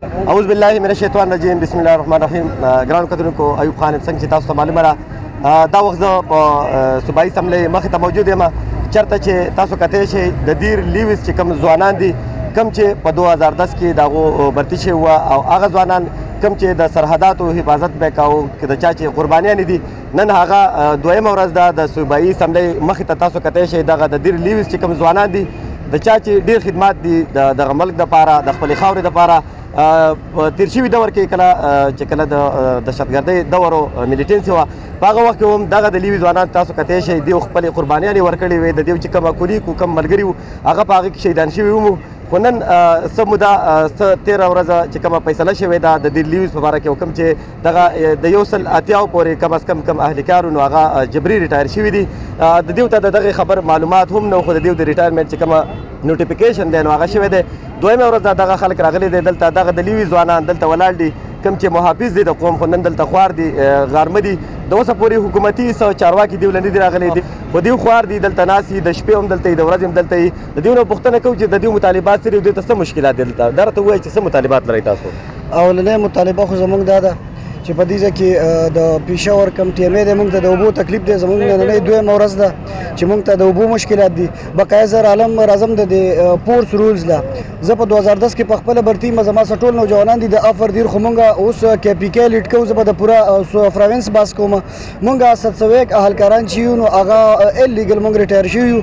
اعوذ بالله من الشیطان الرجیم بسم الله الرحمن الرحیم. ګرانو کتونکو ایوب خان څنګه چې تاسو ته معلومه ده دا وخت زه په صوبایي اسمبلۍ مخې ته موجود یم چېرته چې تاسو کتلی شئ د دیر لیویس چې کوم ځوانان دي کوم چې په 2010 کې د هغو برتي شوي وه او هغه ځوانان کوم چې د سرحداتو حفاظت به یې کاوه که د چا چې قربانیانې دي نن هغه دویمه ورځ ده د صوبایي اسمبلۍ مخې ته تاسو کتلی شئ دغه د دیر لیویس چې کوم ځوانان دي د چا چې ډېر خدمات دي د دغه ملک دپاره د خپلې خاورې دپاره په تیر شوي دور کې چې کله د دهشتګردۍ دور و میلیټنسي وه په هغه وخت کې هم دغه د لیوي ځوانان تاسو کتلی شئ دوی خپلې قربانیانې ورکړې وې د دوی چې کوم کولیک و کوم ملګري وو هغه په هغې کې شهیدان شوي ومو خو نن څه موده څه 13 ورځه چې کومه فیصله شوې ده د دیر لیویس په باره کې کوم چې دغه د 180 پورې کم از کم کم اهلکار نو هغه جبري ریټایر شوي دي د دوی ته د دغې خبر معلومات هم نه خو د دوی د ریټایرمنټ چې کومه نوټیفیکیشن دی نو هغه شوی دی دویمه ورځ دغه خلک راغلي دي دلته دغه د لیوي ځوانان دلته ولاړ دي کوم چې محافظ دي د قوم خو نن دلته خوار دي غارمه دي د اوسه پورې حکومتي چارواکي دوی نه دي راغلي دي خو دوی خوار دي دلته ناست دي د شپې هم دلته د ورځې هم دلته وي د دوی نه پوښتنه کوو چې د دوی مطالبات څه دي دوی ته څه مشکلات دي دلته دا راته ووایي چې څه مطالبات لرئ تاسو اولنۍ مطالبه خو زموږ دا ده چې په دې ځای کې د پېښور کم ټیمې دی موږ ته د اوبو تکلیف دی زموږ نننۍ دویمه ورځ ده چې موږ ته د اوبو مشکلات دي بقایه زر عالم راځم د پورس رولز ده زه په 2010 کې په خپله برتي یم زما سره ټول نوجوانان دي د افر دیر خو موږ اوس کې پي کې لیډ کوو زه به د پوره پروینس باس کوم موږ 701 اهلکاران چې یو نو هغه الیګل موږ ریټایر شوي یو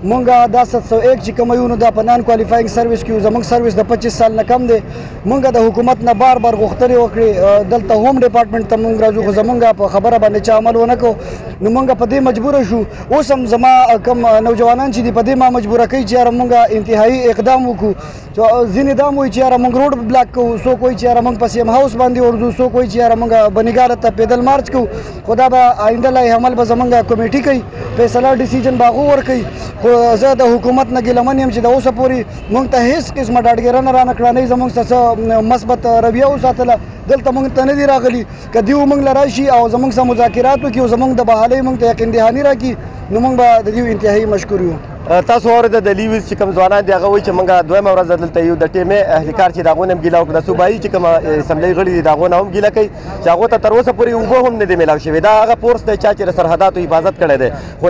موږ دا 701 چې کوم یو نو دا په نان کوالیفاینګ سروس کې زموږ سروس د 25 سال نه کم دی موږ د حکومت نه بار بار غوښتنې وکړې دلته هم ډپارټمنټ ته موږ راځو خو زموږ په خبره باندې چا عمل ونه کړو نو موږ په دې مجبوره شو اوس هم زما کم نوجوانان چې دي په دې ما مجبوره کوي چې یاره موږ انتهایي اقدام وکړو ځینې دا هم وایي چې یاره موږ روډ بلاک کوو څوک وایي چې یاره موږ په سیم هاوس باندې ورځو څوک وایي چې یاره موږ بنیګاره ته پیدل مارچ کوو خو دا به آینده لای عمل به زموږ کمیټي کوي فیصله ډیسیژن به هغو ورکوي خو زه د حکومت نه ګیلمن یم چې د اوسه پورې موږ ته هېڅ قسمه ډاډګیرنه رانه کړه نه زموږ څه مثبت رویه وساتله دلته موږ ته نه دي راغلي که دوی موږ له راشي او زموږ سره مذاکرات وکړي او زموږ د بحالۍ موږ ته یقین دهاني راکړي نو موږ به د دوی انتهایي مشکور یو تاسو واورېده د لیویس چې کوم ځوانان دي هغه وایي چې موږ دویمه ورځ دلته یو د ټیمې اهلکار چې د هغو نه هم ګیله وکړه د صوبایي چې کومه اسمبلۍ غړي دي د هغو نه هم ګیله کوي چې هغو ته تر اوسه پورې اوبه هم نه دي میلاو شوي دا هغه فورس دی چا چې د سرحداتو حفاظت کړی دی خو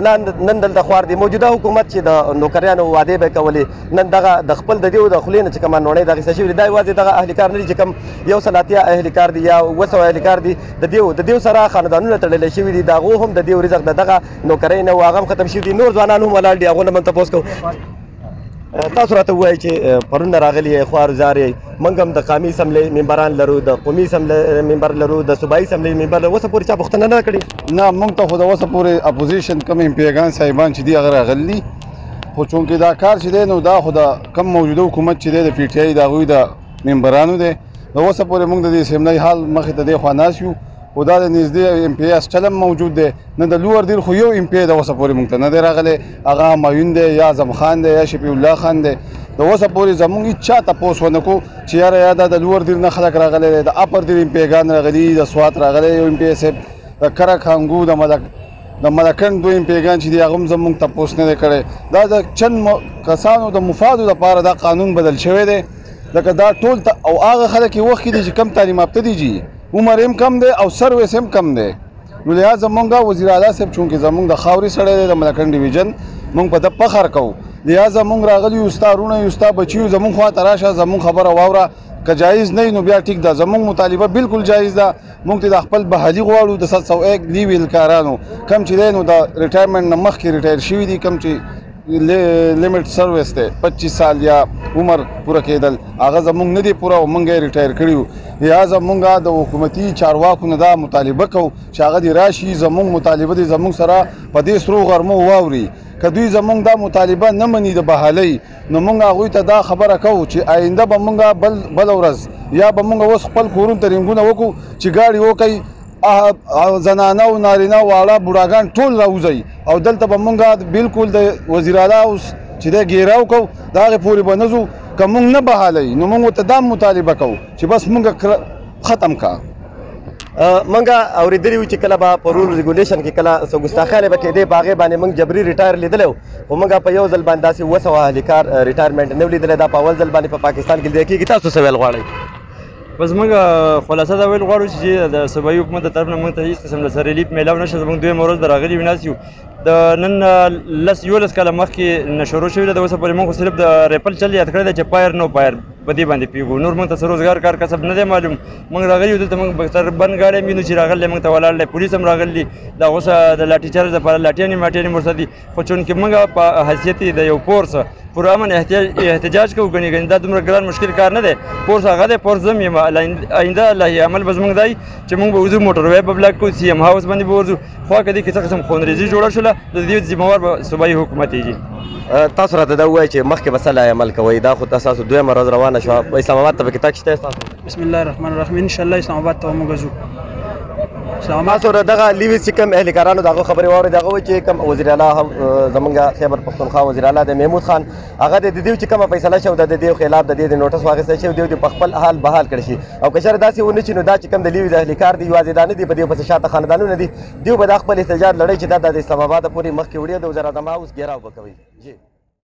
نن دلته خوار دي موجوده حکومت چې د نوکریانو وعدې به یې کولې نن دغه د خپل د دې د خولې نه چې کومه نوڼۍ د اخیسته شوي دي دا یوازې دغه اهلکار نه دي چې کوم 180 اهلکار دي یا 200 اهلکار دي د دیو سره خاندانونه تړلی شوي دي د هغو هم د دیو رزق د دغه نوکرۍ نه و هغه هم ختم شوي دي نور ځوانان هم ولاړ دي هغو نه موږ تپوس کوو تاسو راته ووایئ چې پرون راغلي یې خوار زار یې موږ هم د قامي اسمبلۍ ممبران لرو د قومي اسمبلۍ ممبر لرو د صوبایي اسمبلۍ ممبر لرو اوسه پورې چا پوښتنه نه کړې نه موږ ته خو د اوسه پورې اپوزیشن کوم امپیګان صاحبان چې دي هغه راغلي خو چونکې دا کار چې دی نو دا خو د کم موجوده حکومت چې دی د پی ټي آی د هغوی د ممبرانو دی د اوسه پورې موږ د دې اسمبلۍ حال مخې ته دې خوا ناست یو خو دا د نږدې ام پی ای اسټل هم موجود دی نه د لوور دیر خو یو ام پی ای د اوسه پورې موږ ته نه دی راغلی هغه همایون دی یا اعظم خان دی یا شفیع الله خان دی د اوسه پورې زموږ هېچا تپوس ونه کړو چې یاره یا دا د لوور دیر نه خلک راغلی دی د اپر دیر ام پی ایګان راغلي د سوات راغلی یو ام پی ای صاحب د کرک هنګو د ملکنډ دوه ام پی ایګان چې دي هغه هم زموږ تپوس نه دی کړی دا د چند کسانو د مفادو لپاره دا قانون بدل شوی دی لکه دا ټول او هغه خلک یې وخت کې دي چې کم تعلیم یافته دي جي عمر هم کم دی او سروس هم کم دی نو لهذا مونږ وزیر اعلی صاحب چونکې زمونږ د خاورې سړی دی د ملکنډ ډیویژن مونږ په ده فخر کوو لهذا مونږ راغلي یو ستا وروڼه یو ستا بچي یو زمونږ خوا ته راشه زمونږ خبره واوره که جایز نه وي نو بیا ټیک ده زمونږ مطالبه بالکل جایز ده مونږ ته د خپل بحالي غواړو د 701 لیوي اهلکارانو کم چې دی نو د ریټایرمنټ نه مخکې ریټایر شوي دي کم چې لیمټ سروس دی 25 سال یا عمر پوره کېدل هغه زموږ نه دی پوره او موږ یې ریټایر کړي وو لهذا موږ د حکومتي چارواکو نه دا مطالبه کوو چې هغه دې راشي زموږ مطالبه دې زموږ سره په دې سرو غرمو واوري که دوی زموږ دا مطالبه نه مني د بحالۍ نو موږ هغوی ته دا خبره کوو چې آینده به موږ بله ورځ یا به موږ اوس خپل کورونو ته رنګونه وکړو چې ګاډي وکئ زنانه او نارینه واړه بوډاګان ټول راوځئ او دلته به موږ بالکل د وزیر اعلی اوس چې دی ګیراو کوو د هغې پورې به نه ځو که موږ نه بحالۍ نو موږ ورته دا مطالبه کوو چې بس موږ ختم کا منګه اوریدلی و چې کله به په رول ریګولیشن کې کله څه ګستاخیانې به کېدې په هغې باندې موږ جبري ریټایر لیدلی و خو موږ په یو ځل باندې داسې 200 اهلکار ریټایرمنټ نه و لیدلی دا په اول ځل باندې په پاکستان کې لیدل کېږي تاسو څه ویل غواړئ بس موږ خلاصه دا ویل غواړو چې د صوبایي حکومت د طرف نه موږ ته هېڅ قسم له سره ریلیف میلاو نشته. زموږ دویمه ورځ د راغلي ویناس یو د نن 11 کاله مخکې نه شروع شوې ده. د اوسه پورې موږ خو صرف د ریپل چل یاد کړی دی چې پایر نو پایر په دې باندې پیږو. نور موږ ته څه روزګار کار کسب نه دی معلوم. موږ راغلي یو دلته موږ بکتر بند ګاډی وینو چې راغلی موږ ته ولاړ دی. پولیس هم راغلي د هغو سره د لاټي چارج دپاره لاټیانې ماټیانې ورسره دي. خو چونکې موږ په حیثیت د یو فورس پر امن احتجاج کوو ګڼي دا دومره ګران مشکل کار نه دی. فورس هغه دی فورس زم یم. آینده الله عمل به زموږ دی چې موږ به وځو موټر وی به بلاک کړو سی ایم هاوس باندې به ورځو. خوا که دې کې څه قسم خونریزي جوړه شوله د دې ذمهوار به صوبایي حکومت یې. تاسو راته دا ووایئ چې مخکې به څه لا عمل کوئ؟ دا خو تاسو دویمه ورځ روانه شوه. اسلام آباد ته پکې تګ شته ستاسو؟ بسم الله الرحمن الرحیم. انشاءالله اسلام آباد ته موږ ځو. تاسو دغه لیویز چې کوم اهلکارانو د هغو خبرې واورېدې هغه وایي چې کوم وزیر اعلی زمونږ خیبر پښتونخوا وزیر اعلی د محمود خان هغه د دې چې کومه فیصله شوې ده د دې خلاف د دې د نوټس واخیستل شوی دی په خپل حال بحال کړی شي. او که چېرې داسې ونه شي نو دا چې کوم د لیویز اهلکار دي یوازې دا نه دي په دې پسې شاته خاندانونه دي دوی به دا خپل احتجاج لړۍ چې دا د اسلام آباده پورې مخکې وړي د وزیر اعظم هاوس ګیراو به کوي.